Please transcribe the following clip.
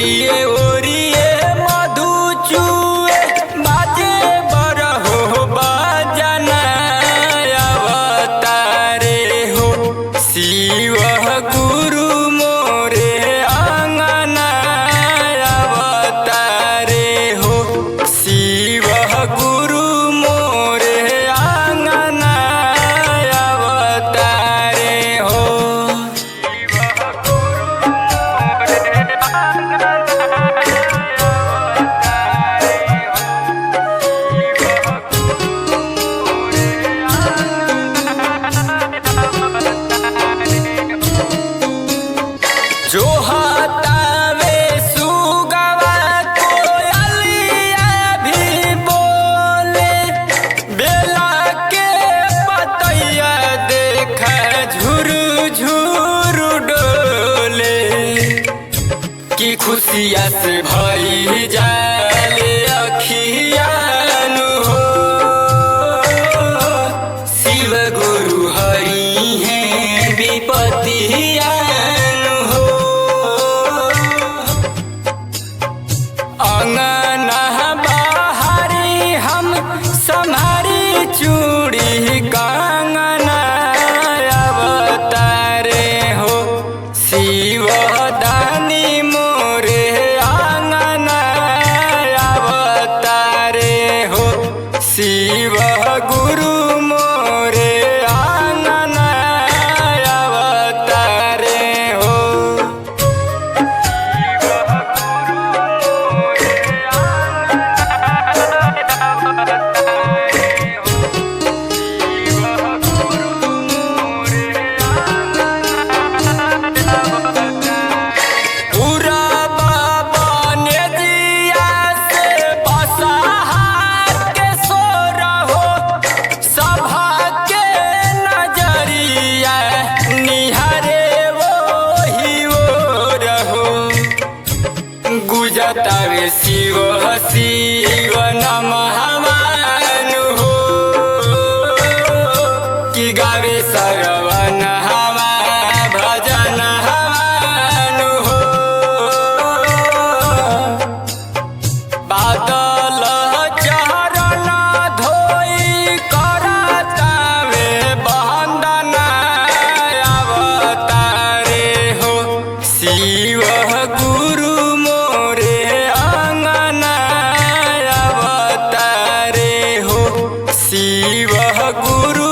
ओरिए ओरिए मधु चुए बाजे बरहो बजना अवतारे हो शिव गुरु मोरे अंगना अवतारे हो शिव गुरु मोरे अंगना अवतारे हो जो हतावे सुगवा कोयलिया भी बोले बेला के पतैया देख झुरु झुरु डोले की खुशिया से भई जाले अखियानु हो शिव गुरु हरि हैं विपतिया अंगना बाहरी हम सम्हारी चूड़ी कंगना अवतारे हो शिव दानी मोरे अंगना अवतारे हो शिव गुरु मोरे अंगना अवतारे हो गुजतावे शिव शिव नमः मानु हो कि गावे सरवन हवा भजन हवानु हो बादल चरण धोई करतावे बंदना अवतारे हो शिव गुरु मोरे अंगना अवतारे हो शिव गुरु